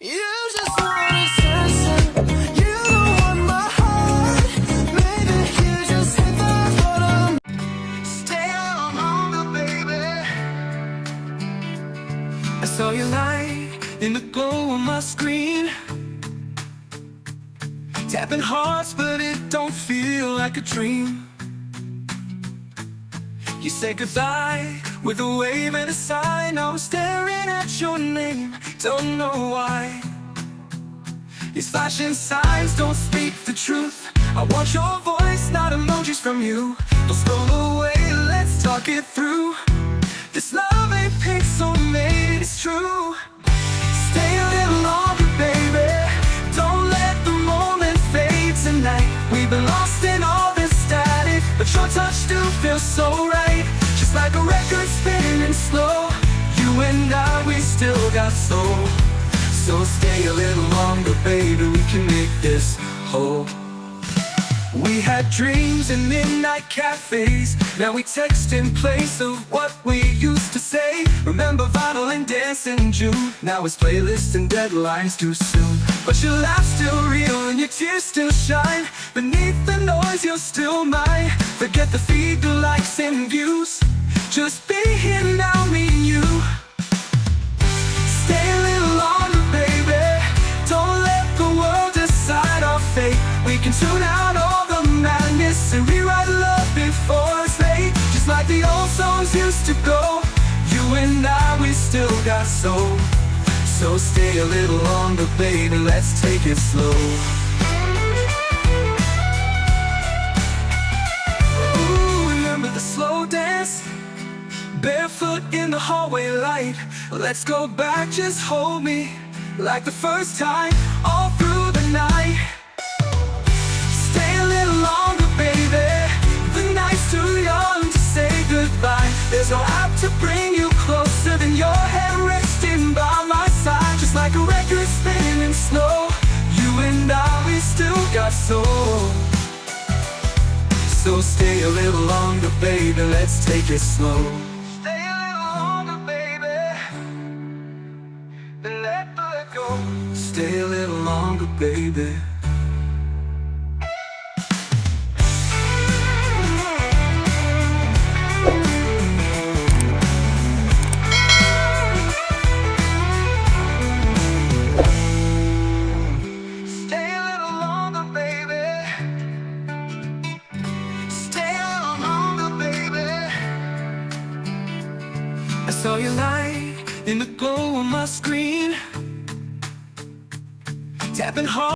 You just want attention. You don't want my heart. Maybe you just hit the bottom. Stay out longer, baby. I saw your light in the glow on my screen, tapping hearts, but it don't feel like a dream. You say goodbye with a wave and a sigh. Now I'm staring at your name, don't know why. These flashing signs don't speak the truth. I want your voice, not emojis from you. Don't scroll away, let's talk it through. This love ain't pink, so made it's true. Stay a little longer, baby. Don't let the moment fade tonight. We've been lost in all this static, but your touch still feels so right. Just like a record spinning slow, you and I, we still got soul. So stay a little longer, baby, we can make this whole. We had dreams in midnight cafes. Now we text in place of what we used to say. Remember vinyl and dance in June. Now it's playlists and deadlines too soon. But your laugh's still real and your tears still shine. Beneath the noise, you're still mine. Forget the feed, the likes and views. Just be here now, me and you. Stay a little longer, baby. Don't let the world decide our fate. We can tune out all the madness and rewrite love before it's late. Just like the old songs used to go, you and I, we still got soul. So stay a little longer, baby, let's take it slow. Ooh, remember the slow dance? Barefoot in the hallway light. Let's go back, just hold me like the first time, all through the night. Stay a little longer, baby. The night's too young to say goodbye. There's no app to bring you closer than your head resting by my side. Just like a record spinning slow, you and I, we still got soul. So stay a little longer, baby, let's take it slow. Stay a little longer, baby, then let it go. Stay a little longer, baby. I saw your light in the glow on my screen, tapping hard.